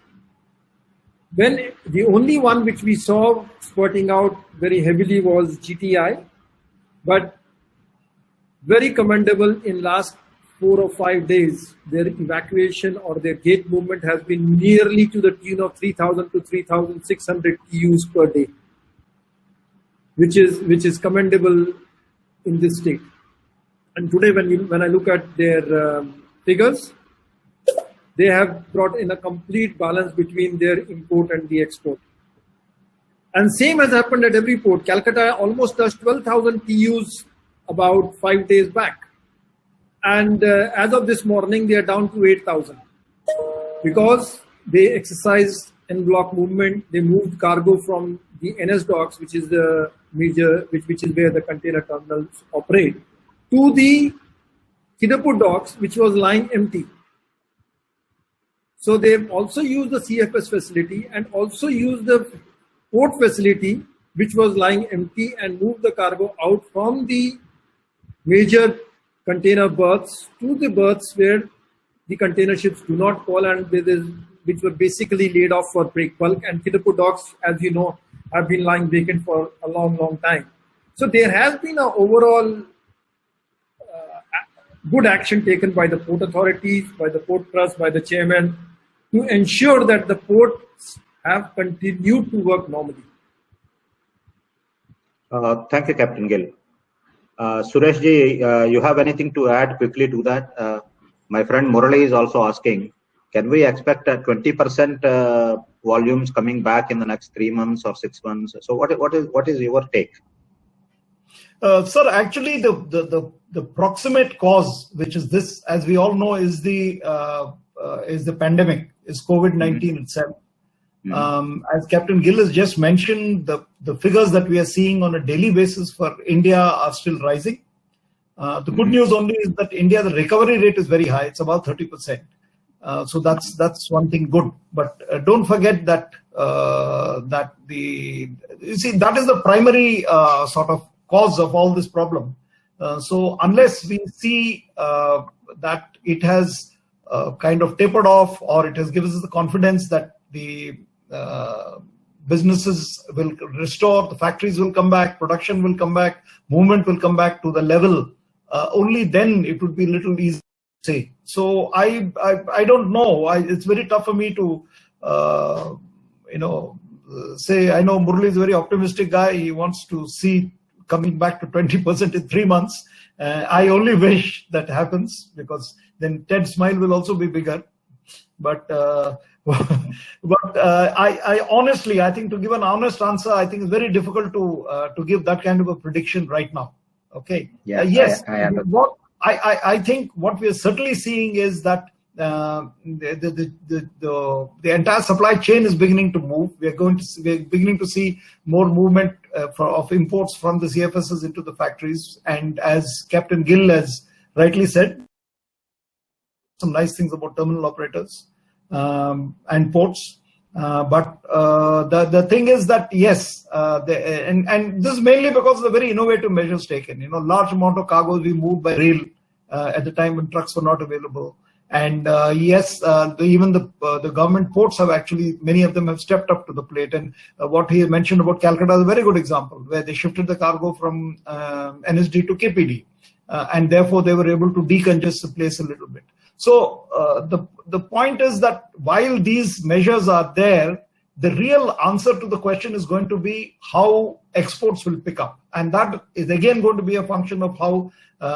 S4: When the only one which we saw spurting out very heavily was GTI, but very commendable in last 4 or 5 days, their evacuation or their gate movement has been nearly to the tune of 3,000 to 3,600 TEUs per day, which is commendable in this state. And today, when I look at their figures, they have brought in a complete balance between their import and the export. And same has happened at every port. Calcutta almost touched 12,000 TEUs about 5 days back. And as of this morning, they are down to 8,000. Because they exercised en bloc movement, they moved cargo from the NS docks, which is the major, which is where the container terminals operate, to the Kidapur docks, which was lying empty. So they've also used the CFS facility and also used the port facility, which was lying empty, and moved the cargo out from the major container berths to the berths where the container ships do not call, and which were basically laid off for break bulk. And Kidapur docks, as you know, have been lying vacant for a long, long time. So there has been an overall good action taken by the port authorities, by the port trust, by the chairman, to ensure that the ports have continued to work normally.
S1: Thank you, Captain Gill. Suresh ji, you have anything to add quickly to that? My friend Murali is also asking, can we expect 20% volumes coming back in the next 3 months or 6 months? So what is your take?
S2: Sir, actually the proximate cause, which is this, as we all know, is the pandemic, is COVID-19 itself. As Captain Gill has just mentioned, the figures that we are seeing on a daily basis for India are still rising. The good news only is that India, the recovery rate is very high. It's about 30%. So that's one thing good. But don't forget that that is the primary sort of cause of all this problem. So unless we see that it has kind of tapered off, or it has given us the confidence that the businesses will restore, the factories will come back, production will come back, movement will come back to the level, only then it would be a little easy to say. So I don't know. It's very tough for me to say. I know Murali is a very optimistic guy. He wants to see coming back to 20% in 3 months. I only wish that happens, because then Ted's smile will also be bigger. But I honestly, I think, to give an honest answer, I think it's very difficult to give that kind of a prediction right now. Okay.
S1: Yeah.
S2: Yes.
S1: I
S2: I think what we are certainly seeing is that the entire supply chain is beginning to move. We're beginning to see more movement of imports from the CFSs into the factories. And as Captain Gill has rightly said, some nice things about terminal operators and ports. But the thing is that, yes, and this is mainly because of the very innovative measures taken. Large amount of cargoes we moved by rail at the time when trucks were not available. And yes, even the government ports have actually, many of them have stepped up to the plate. And what he mentioned about Calcutta is a very good example, where they shifted the cargo from NSD to KPD. And therefore, they were able to decongest the place a little bit. So the point is that while these measures are there, the real answer to the question is going to be how exports will pick up. And that is again going to be a function of how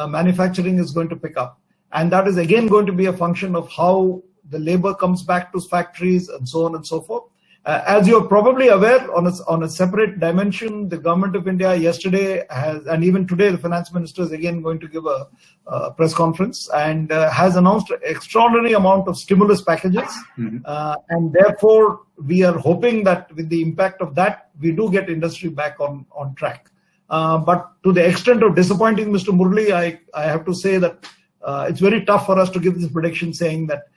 S2: manufacturing is going to pick up. And that is again going to be a function of how the labor comes back to factories and so on and so forth. As you're probably aware, on a separate dimension, the government of India yesterday has, and even today, the finance minister is again going to give a press conference and has announced an extraordinary amount of stimulus packages. And therefore, we are hoping that with the impact of that, we do get industry back on track. But to the extent of disappointing Mr. Murli, I have to say that it's very tough for us to give this prediction saying that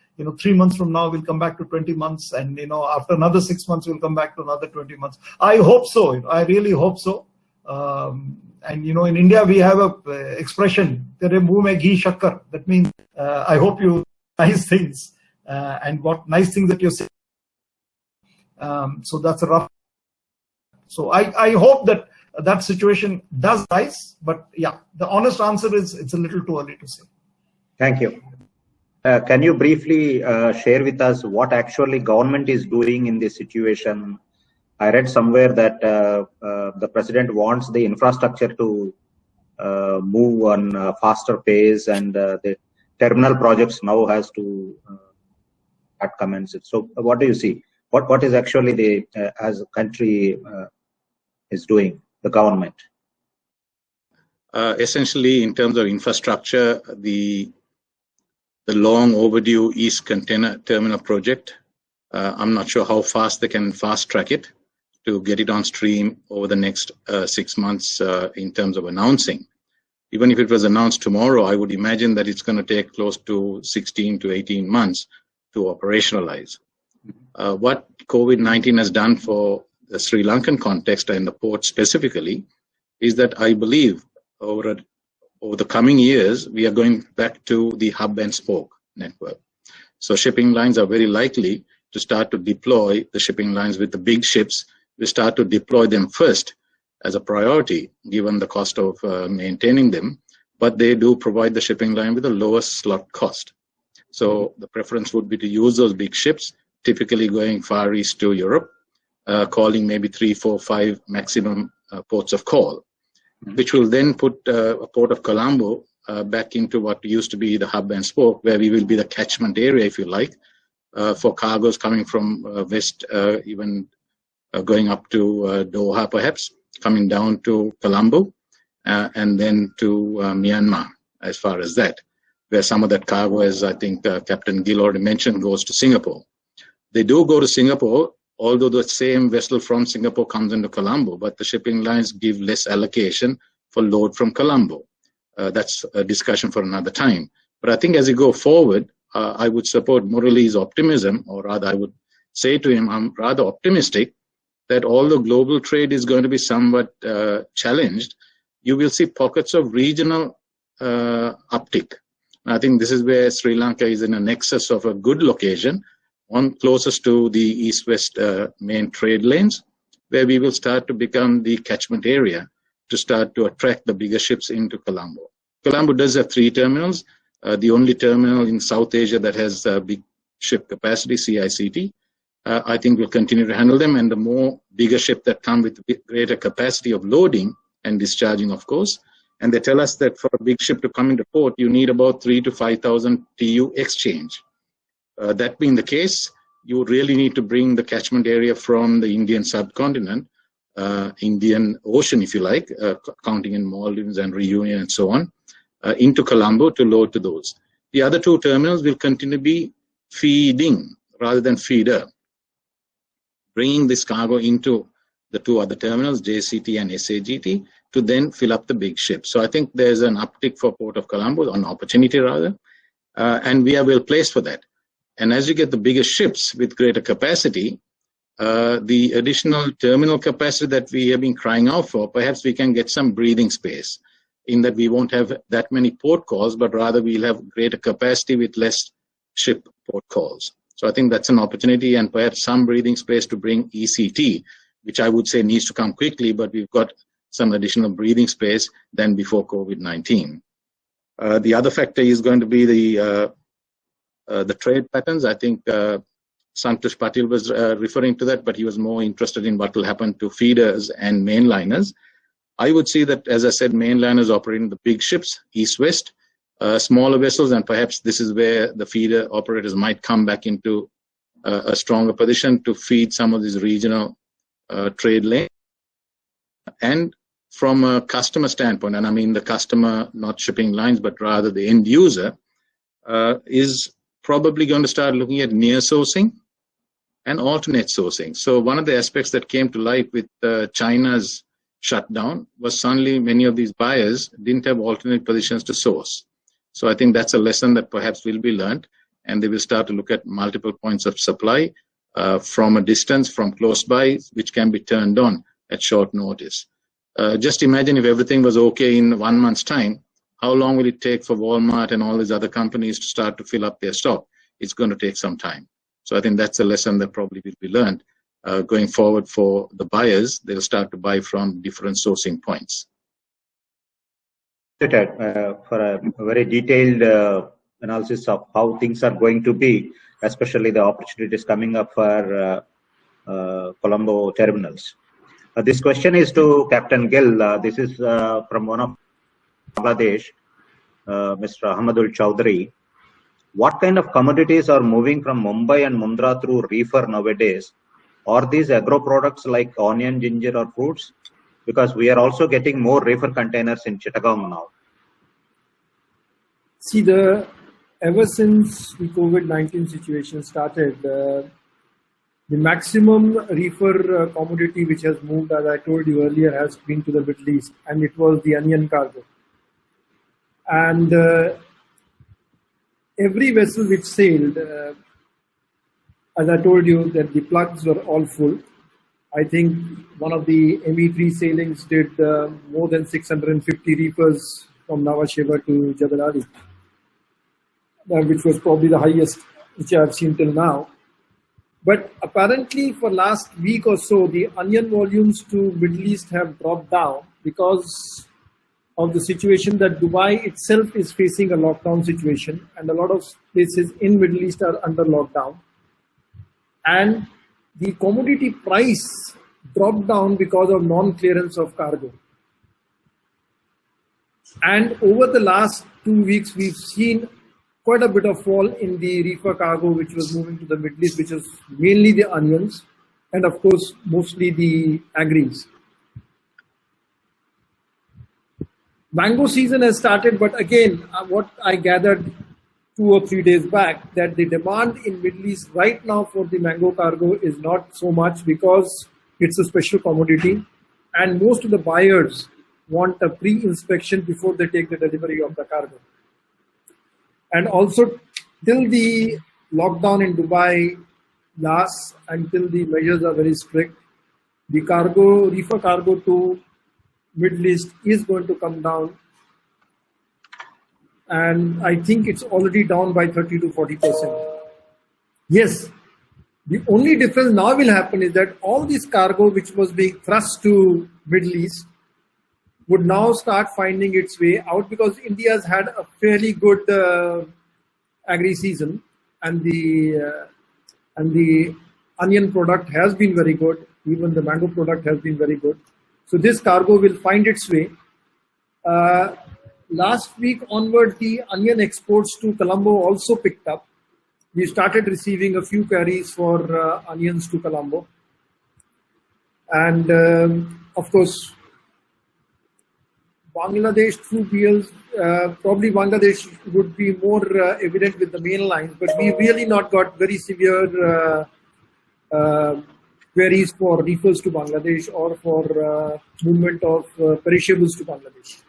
S2: 3 months from now we'll come back to 20 months, and after another 6 months we'll come back to another 20 months. I hope so. I really hope so. And in India we have a expression, "Tere muh mein ghee shakkar." That means I hope you nice things, and what nice things that you say. So that's a rough. So I hope that situation does rise, but yeah, the honest answer is it's a little too early to say.
S1: Thank you. Can you briefly share with us what actually government is doing in this situation? I read somewhere that the president wants the infrastructure to move on a faster pace, and the terminal projects now has to commence it. So what do you see? What is actually the as a country is doing, the government?
S3: Essentially, in terms of infrastructure, the long overdue East Container Terminal project, I'm not sure how fast they can fast track it to get it on stream over the next 6 months in terms of announcing. Even if it was announced tomorrow, I would imagine that it's going to take close to 16 to 18 months to operationalize. What COVID-19 has done for the Sri Lankan context and the port specifically is that I believe over the coming years, we are going back to the hub and spoke network. So shipping lines are very likely to start to deploy the shipping lines with the big ships. We start to deploy them first as a priority, given the cost of maintaining them, but they do provide the shipping line with the lowest slot cost. So the preference would be to use those big ships, typically going far east to Europe, calling maybe 3, 4, 5 maximum ports of call, which will then put a port of Colombo back into what used to be the hub and spoke, where we will be the catchment area, if you like, for cargoes coming from west, even going up to Doha perhaps, coming down to Colombo, and then to Myanmar as far as that, where some of that cargo, as I think Captain Gill already mentioned, goes to Singapore. They do go to Singapore, although the same vessel from Singapore comes into Colombo, but the shipping lines give less allocation for load from Colombo. That's a discussion for another time. But I think as you go forward, I would support Murali's optimism, or rather I would say to him, I'm rather optimistic that although global trade is going to be somewhat challenged, you will see pockets of regional uptick. And I think this is where Sri Lanka is in a nexus of a good location, one closest to the east-west main trade lanes, where we will start to become the catchment area to start to attract the bigger ships into Colombo. Colombo does have 3 terminals, the only terminal in South Asia that has big ship capacity, CICT. I think we'll continue to handle them, and the more bigger ship that come with greater capacity of loading and discharging, of course. And they tell us that for a big ship to come into port, you need about 3,000 to 5,000 TEU exchange. That being the case, you would really need to bring the catchment area from the Indian subcontinent, Indian Ocean, if you like, counting in Maldives and Reunion and so on, into Colombo to load to those. The other 2 terminals will continue to be feeding rather than feeder, bringing this cargo into the 2 other terminals, JCT and SAGT, to then fill up the big ships. So I think there's an uptick for Port of Colombo, an opportunity rather, and we are well placed for that. And as you get the bigger ships with greater capacity, the additional terminal capacity that we have been crying out for, perhaps we can get some breathing space in that we won't have that many port calls, but rather we'll have greater capacity with less ship port calls. So I think that's an opportunity, and perhaps some breathing space to bring ECT, which I would say needs to come quickly, but we've got some additional breathing space than before COVID-19. The other factor is going to be the trade patterns. I think Santosh Patil was referring to that, but he was more interested in what will happen to feeders and mainliners. I would see that, as I said, mainliners operating the big ships, east-west, smaller vessels, and perhaps this is where the feeder operators might come back into a stronger position to feed some of these regional trade lanes. And from a customer standpoint, and I mean the customer, not shipping lines, but rather the end user, is probably going to start looking at near sourcing and alternate sourcing. So one of the aspects that came to light with China's shutdown was suddenly many of these buyers didn't have alternate positions to source. So I think that's a lesson that perhaps will be learned, and they will start to look at multiple points of supply from a distance, from close by, which can be turned on at short notice. Just imagine if everything was okay in 1 month's time, how long will it take for Walmart and all these other companies to start to fill up their stock? It's going to take some time. So I think that's a lesson that probably will be learned going forward for the buyers. They'll start to buy from different sourcing points.
S1: For a very detailed analysis of how things are going to be, especially the opportunities coming up for Colombo terminals. This question is to Captain Gill. This is from one of Bangladesh, Mr. Ahmadul Chowdhury. What kind of commodities are moving from Mumbai and Mundra through reefer nowadays? Are these agro products like onion, ginger, or fruits? Because we are also getting more reefer containers in Chittagong now.
S4: See, ever since the COVID-19 situation started, the maximum reefer commodity which has moved, as I told you earlier, has been to the Middle East, and it was the onion cargo. And every vessel which sailed, as I told you, that the plugs were all full. I think one of the ME3 sailings did more than 650 reefers from Nhava Sheva to Jebel Ali, which was probably the highest which I have seen till now. But apparently for last week or so, the onion volumes to Middle East have dropped down because of the situation that Dubai itself is facing a lockdown situation, and a lot of places in Middle East are under lockdown. And the commodity price dropped down because of non-clearance of cargo. And over the last 2 weeks, we've seen quite a bit of fall in the reefer cargo which was moving to the Middle East, which is mainly the onions and of course mostly the agris. Mango season has started, but again, what I gathered 2 or 3 days back, that the demand in Middle East right now for the mango cargo is not so much because it's a special commodity, and most of the buyers want a pre-inspection before they take the delivery of the cargo. And also, till the lockdown in Dubai lasts, until the measures are very strict, the reefer cargo to Middle East is going to come down, and I think it's already down by 30 to 40%. Yes, the only difference now will happen is that all this cargo which was being thrust to Middle East would now start finding its way out, because India's had a fairly good agri season, and the onion product has been very good. Even the mango product has been very good. So this cargo will find its way. Last week onward, the onion exports to Colombo also picked up. We started receiving a few carries for onions to Colombo. And of course, Bangladesh through BLs, probably Bangladesh would be more evident with the main lines, but we really not got very severe queries for reefers to Bangladesh or for movement of perishables to Bangladesh.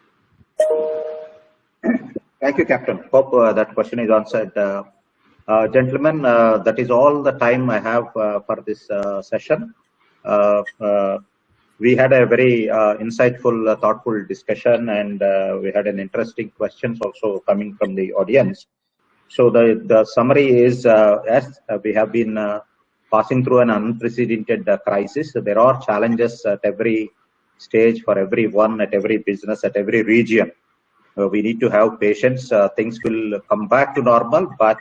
S1: Thank you, Captain. Hope that question is answered. Gentlemen, that is all the time I have for this session. We had a very insightful, thoughtful discussion, and we had an interesting questions also coming from the audience. So the summary is, as we have been passing through an unprecedented crisis, there are challenges at every stage for everyone, at every business, at every region. We need to have patience. Things will come back to normal, but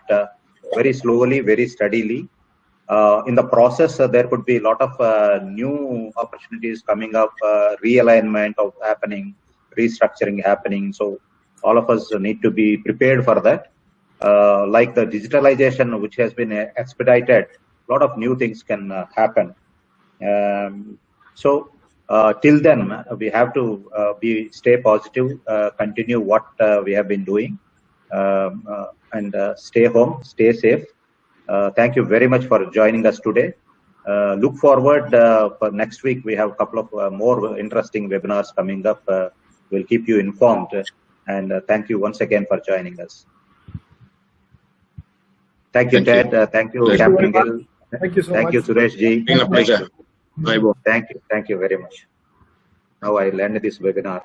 S1: very slowly, very steadily. In the process, there could be a lot of new opportunities coming up, realignment of happening, restructuring happening. So all of us need to be prepared for that. Like the digitalization, which has been expedited, lot of new things can happen. So till then, we have to stay positive, continue what we have been doing, and stay home, stay safe. Thank you very much for joining us today. Look forward for next week. We have a couple of more interesting webinars coming up. We'll keep you informed. And thank you once again for joining us. Thank you, Ted. Thank you, Captain Gill.
S4: Thank you so much.
S1: Thank you, Suresh ji.
S3: It's been a pleasure. Bye, Bo.
S1: Thank you very much. Now I'll end this webinar.